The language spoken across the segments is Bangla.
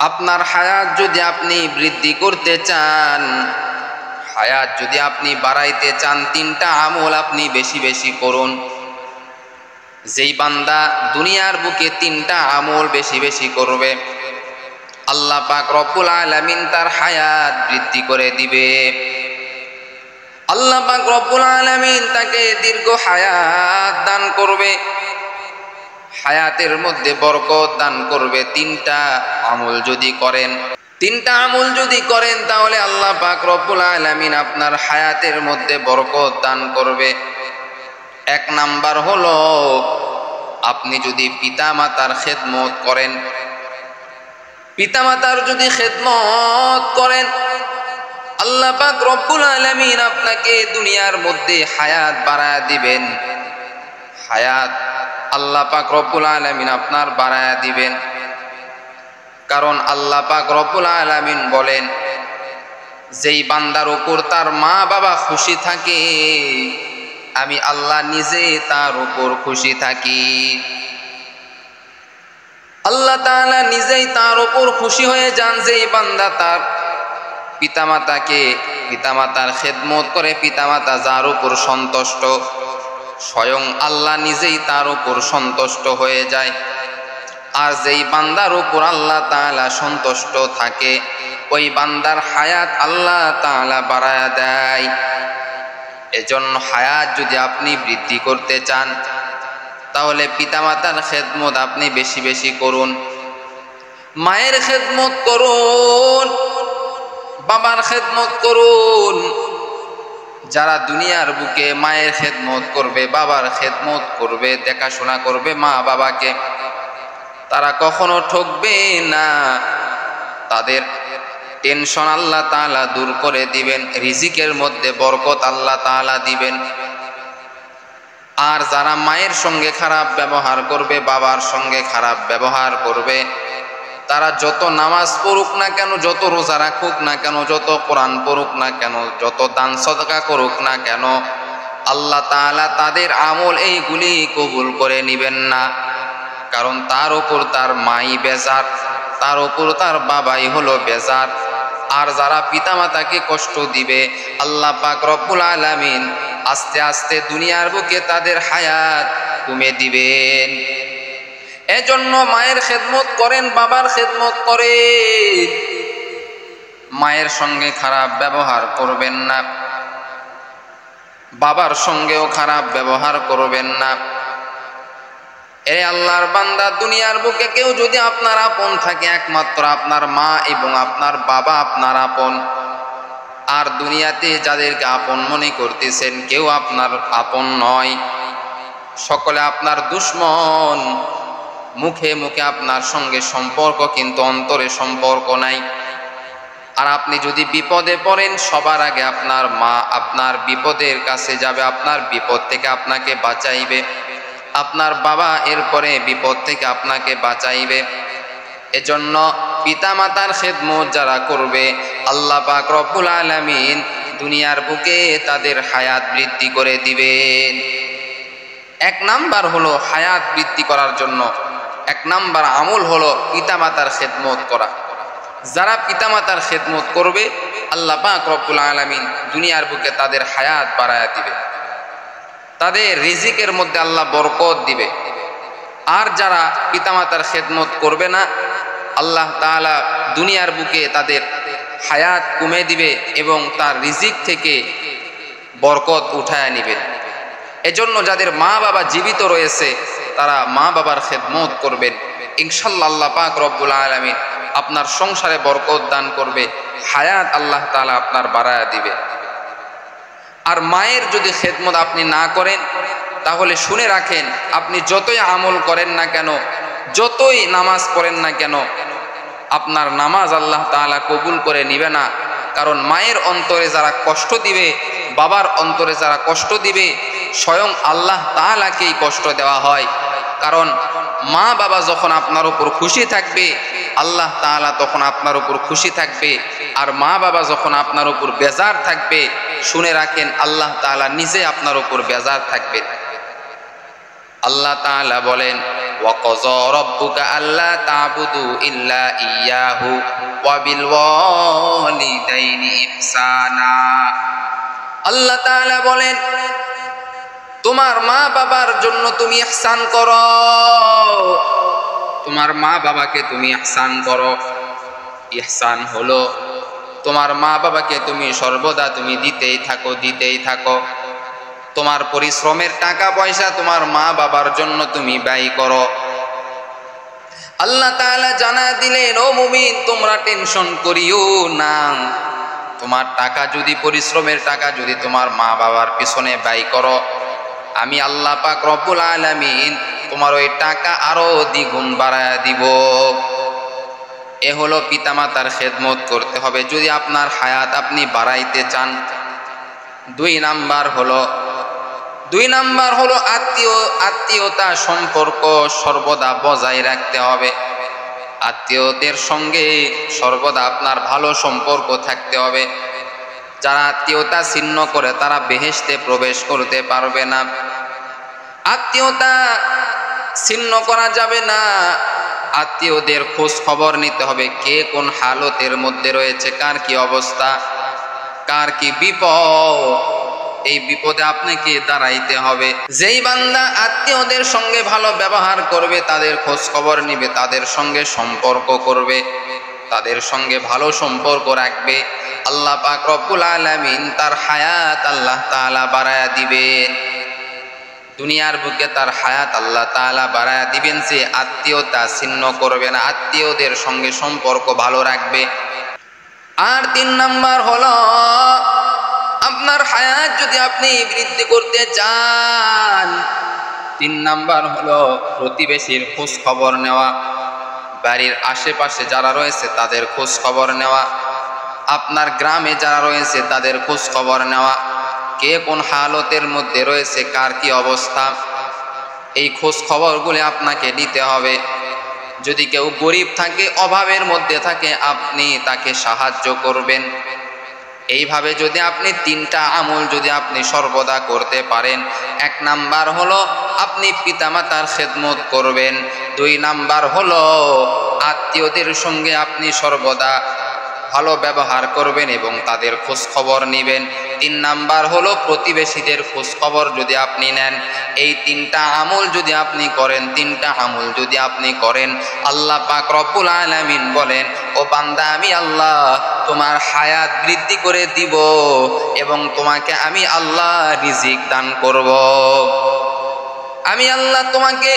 আপনার হায়াত যদি আপনি বৃদ্ধি করতে চান, হায়াত যদি আপনি বাড়াইতে চান, তিনটা আমল আপনি বেশি বেশি করুন। যেই বান্দা দুনিয়ার বুকে তিনটা আমল বেশি বেশি করবে, আল্লাহ পাক রব্বুল আলামিন তার হায়াত বৃদ্ধি করে দিবে। আল্লাহ পাক রব্বুল আলামিন তাকে দীর্ঘ হায়াত দান করবে, হায়াতের মধ্যে বরকত দান করবে। তিনটা আমল যদি করেন তাহলে আল্লাহ পাক রব্বুল আলামিন আপনার হায়াতের মধ্যে বরকত দান করবে। এক নাম্বার হলো, আপনি যদি পিতামাতার খেদমত করেন, পিতামাতার যদি খেদমত করেন, আল্লাহ পাক রব্বুল আলামিন আপনাকে দুনিয়ার মধ্যে হায়াত বাড়ায়া দিবেন। হায়াত আল্লাহ পাক রব্বুল আলামিন আপনার বাড়ায়া দিবেন। কারণ আল্লাহ পাক রব্বুল আলামিন বলেন, যেই বান্দার উপর তার মা বাবা খুশি থাকে, আমি আল্লাহ নিজে তার উপর খুশি থাকি। আল্লাহ তাআলা নিজেই তার উপর খুশি হয়ে যান। যেই বান্দা তার পিতামাতার খেদমত করে, পিতামাতা যার উপর সন্তুষ্ট, স্বয়ং আল্লাহ নিজেই তার উপর সন্তুষ্ট হয়ে যায়। আর যেই বান্দার উপর আল্লাহ তাআলা সন্তুষ্ট থাকে, ওই বান্দার হায়াত আল্লাহ তাআলা বাড়ায়া দেয়। এজন্য হায়াত যদি আপনি বৃদ্ধি করতে চান, তাহলে পিতামাতার খেদমত আপনি বেশি বেশি করুন। মায়ের খেদমত করুন, বাবার খেদমত করুন। যারা দুনিয়ার বুকে মায়ের খেদমত করবে, বাবার খেদমত করবে, দেখাশোনা করবে মা বাবাকে, তারা কখনো ঠকবে না। তাদের টেনশন আল্লাহ তাআলা দূর করে দিবেন, রিজিকের মধ্যে বরকত আল্লাহ তাআলা দিবেন। আর যারা মায়ের সঙ্গে খারাপ ব্যবহার করবে, বাবার সঙ্গে খারাপ ব্যবহার করবে, তারা যত নামাজ পড়ুক না কেন, যত রোজা রাখুক না কেন, যত কোরআন পড়ুক না কেন, যত দান সদকা করুক না কেন, আল্লাহ তাআলা তাদের আমল এইগুলি কবুল করে নিবেন না। কারণ তার উপর তার মাই বেজার, তার উপর তার বাবাই হলো বেজার। আর যারা পিতামাতাকে কষ্ট দিবে, আল্লাহ পাক রব্বুল আলামিন আস্তে আস্তে দুনিয়ার বুকে তাদের হায়াত কমে দিবেন। এজন্য মায়ের খেদমত করেন, বাবার খেদমত করেন। মায়ের সঙ্গে খারাপ ব্যবহার করবেন না, বাবার সঙ্গেও খারাপ ব্যবহার করবেন না। এ আল্লাহর বান্দা, দুনিয়ার বুকে কেউ যদি আপনার আপন থাকে, একমাত্র আপনার মা এবং আপনার বাবা আপনার আপন। আর দুনিয়াতে যাদেরকে আপন মনে করতেছেন, কেউ আপনার আপন নয়, সকলে আপনার দুশমন। মুখে মুখে আপনার সঙ্গে সম্পর্ক, কিন্তু অন্তরে সম্পর্ক নাই। আর আপনি যদি বিপদে পড়েন, সবার আগে আপনার মা আপনার বিপদের কাছে যাবে, আপনার বিপদ থেকে আপনাকে বাঁচাইবে। আপনার বাবা এরপরে বিপদ থেকে আপনাকে বাঁচাইবে। এজন্য পিতামাতার খেদমত যারা করবে, আল্লাহ পাক রব্বুল আলামিন দুনিয়ার বুকে তাদের হায়াত বৃদ্ধি করে দিবেন। এক নাম্বার হলো হায়াত বৃদ্ধি করার জন্য এক নাম্বার আমল হলো পিতামাতার খেদমত করা। যারা পিতামাতার খেদমত করবে, আল্লাহ পাক রব্বুল আলামিন দুনিয়ার বুকে তাদের হায়াত বাড়ায়া দিবে, তাদের রিজিকের মধ্যে আল্লাহ বরকত দিবে। আর যারা পিতামাতার খেদমত করবে না, আল্লাহ তাআলা দুনিয়ার বুকে তাদের হায়াত কমে দিবে এবং তার রিজিক থেকে বরকত উঠায় নেবেন। এজন্য যাদের মা বাবা জীবিত রয়েছে, তারা মা বাবার খেদমত করবেন। ইনশাআল্লাহ আল্লাহ পাক রব্বুল আলামিন আপনার সংসারে বরকত দান করবে, হায়াত আল্লাহ তাআলা আপনার বাড়ায়া দিবে। আর মায়ের যদি খেদমত আপনি না করেন, তাহলে শুনে রাখেন, আপনি যতই আমল করেন না কেন, যতই নামাজ পড়েন না কেন, আপনার নামাজ আল্লাহ তাআলা কবুল করে নিবে না। কারণ মায়ের অন্তরে যারা কষ্ট দিবে, বাবার অন্তরে যারা কষ্ট দিবে, স্বয়ং আল্লাহ তাআলাকেই কষ্ট দেওয়া হয়। কারণ মা বাবা যখন আপনার উপর খুশি থাকবে, আল্লাহ তাআলা তখন আপনার উপর খুশি থাকবে। আর মা বাবা যখন আপনার উপর বেজার থাকবে, শুনে রাখেন আল্লাহ তাআলা নিজে আপনার উপর বেজার থাকবে। আল্লাহ তাআলা বলেন, ওয়া ক্বাযা রাব্বুকা আল্লা তা'বুদু ইল্লা ইয়্যাহু ওয়া বিল ওয়ালিদাইনি ইহসানা। আল্লাহ তাআলা বলেন, তোমার মা বাবার জন্য তুমি ইহসান করো, তোমার মা বাবাকে তুমি ইহসান করো। ইহসান হলো তোমার মা বাবাকে তুমি সর্বদা তুমি দিতেই থাকো। তোমার পরিশ্রমের টাকা পয়সা তোমার মা বাবার জন্য তুমি ব্যয় করো। আল্লাহ তাআলা জানা দিলেন, ও মুমিন, তোমরা টেনশন করিও না। তোমার টাকা যদি, পরিশ্রমের টাকা যদি তোমার মা বাবার পিছনে ব্যয় করো, আমি আল্লাহ পাক রব্বুল আলামিন তোমার ওই টাকা আরো দ্বিগুণ বাড়ায়া দিব। এ হলো পিতামাতার খেদমত করতে হবে যদি আপনার হায়াত আপনি বাড়াইতে চান। দুই নাম্বার হলো আত্মীয়তা সম্পর্ক সর্বদা বজায় রাখতে হবে। আত্মীয়দের সঙ্গে সর্বদা আপনার ভালো সম্পর্ক থাকতে হবে। যারা আত্মীয়তা ছিন্ন করে তারা বেহেশতে প্রবেশ করতে পারবে না। আত্মীয়তা ছিন্ন করা যাবে না। আত্মীয়দের খোঁজ খবর নিতে হবে, কে কোন হালতের মধ্যে রয়েছে, কার কি অবস্থা, কার কি বিপদ। এই বিপদে আপনাকে দাঁড়াইতে হবে। যেই বান্দা আত্মীয়দের সঙ্গে ভালো ব্যবহার করবে, তাদের খোঁজ খবর নিবে, তাদের সঙ্গে সম্পর্ক করবে, তাদের সঙ্গে ভালো সম্পর্ক রাখবে, আল্লাহ পাক রব্বুল আলামিন তার হায়াত আল্লাহ তাআলা বাড়ায়া দিবেন। দুনিয়ার বুকে তার হায়াত আল্লাহ তাআলা বাড়ায়া দিবেন। যে আত্মীয়তা ছিন্ন করবে না, আত্মীয়দের সঙ্গে সম্পর্ক ভালো রাখবে। আর 3 নাম্বার হলো, আপনার হায়াত যদি আপনি বৃদ্ধি করতে চান, 3 নাম্বার হলো প্রতিবেশীর খোঁজ খবর নেওয়া, বাড়ির আশেপাশে যারা রয়েছে তাদের খোঁজ খবর নেওয়া, আপনার গ্রামে যারা রয়েছে তাদের খোঁজ খবর নেওয়া, কে কোন হালতের মধ্যে রয়েছে, কার কি অবস্থা, এই খোঁজ খবরগুলি আপনাকে নিতে হবে। যদি কেউ গরিব থাকে, অভাবের মধ্যে থাকে, আপনি তাকে সাহায্য করবেন। এইভাবে যদি আপনি 3টা আমল যদি আপনি সর্বদা করতে পারেন, 1 নাম্বার হলো আপনি পিতামাতার খেদমত করবেন, 2 নাম্বার হলো আত্মীয়দের সঙ্গে আপনি সর্বদা ভালো ব্যবহার করবেন এবং তাদের খোঁজ খবর নেবেন, 3 নাম্বার হলো প্রতিবেশীদের খোঁজ খবর যদি আপনি নেন। এই 3টা আমল যদি আপনি করেন, 3টা আমল যদি আপনি করেন, আল্লাহ পাক রব্বুল আলামিন বলেন, ও বান্দা, আমি আল্লাহ তোমার হায়াত বৃদ্ধি করে দিব এবং তোমাকে আমি আল্লাহ রিজিক দান করব। আমি আল্লাহ তোমাকে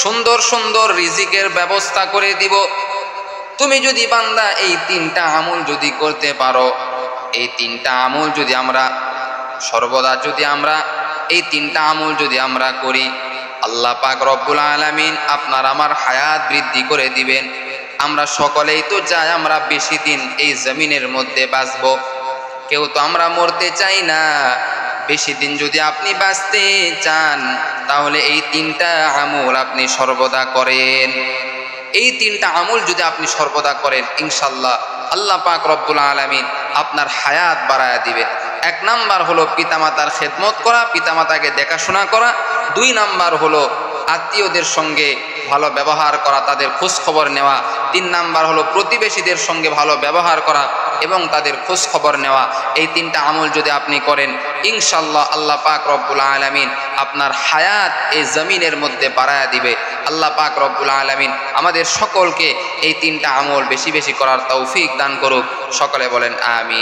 সুন্দর সুন্দর রিজিকের ব্যবস্থা করে দিব। তুমি যদি বান্দা এই 3টা আমল যদি করতে পারো, এই 3টা আমল যদি আমরা সর্বদা যদি আমরা এই 3টা আমল যদি আমরা করি, আল্লাহ পাক রব্বুল আলামিন আপনার আমার হায়াত বৃদ্ধি করে দিবেন। আমরা সকলেই তো চাই আমরা বেশি দিন এই জমিনের মধ্যে বাঁচবো, কেউ তো আমরা মরতে চাই না। বেশি দিন যদি আপনি বাঁচতে চান, তাহলে এই 3টা আমল আপনি সর্বদা করেন। এই 3টা আমল যদি আপনি সর্বদা করেন, ইনশাআল্লাহ আল্লাহ পাক রব্বুল আলামিন আপনার হায়াত বাড়ায়া দিবেন। 1 নাম্বার হলো পিতামাতার খেদমত করা, পিতামাতাকে দেখাশোনা করা। 2 নাম্বার হলো আত্মীয়দের সঙ্গে ভালো ব্যবহার করা, তাদের খোঁজ খবর নেওয়া। 3 নাম্বার হলো প্রতিবেশীদের সঙ্গে ভালো ব্যবহার করা এবং তাদের খোঁজ খবর নেওয়া। এই 3টা আমল যদি আপনি করেন, ইনশাআল্লাহ আল্লাহ পাক রব্বুল আলামিন আপনার হায়াত এই জমিনের মধ্যে বাড়ায়া দিবে। আল্লাহ পাক রব্বুল আলামিন আমাদের সকলকে এই 3টা আমল বেশি বেশি করার তৌফিক দান করুক। সকলে বলেন আমিন।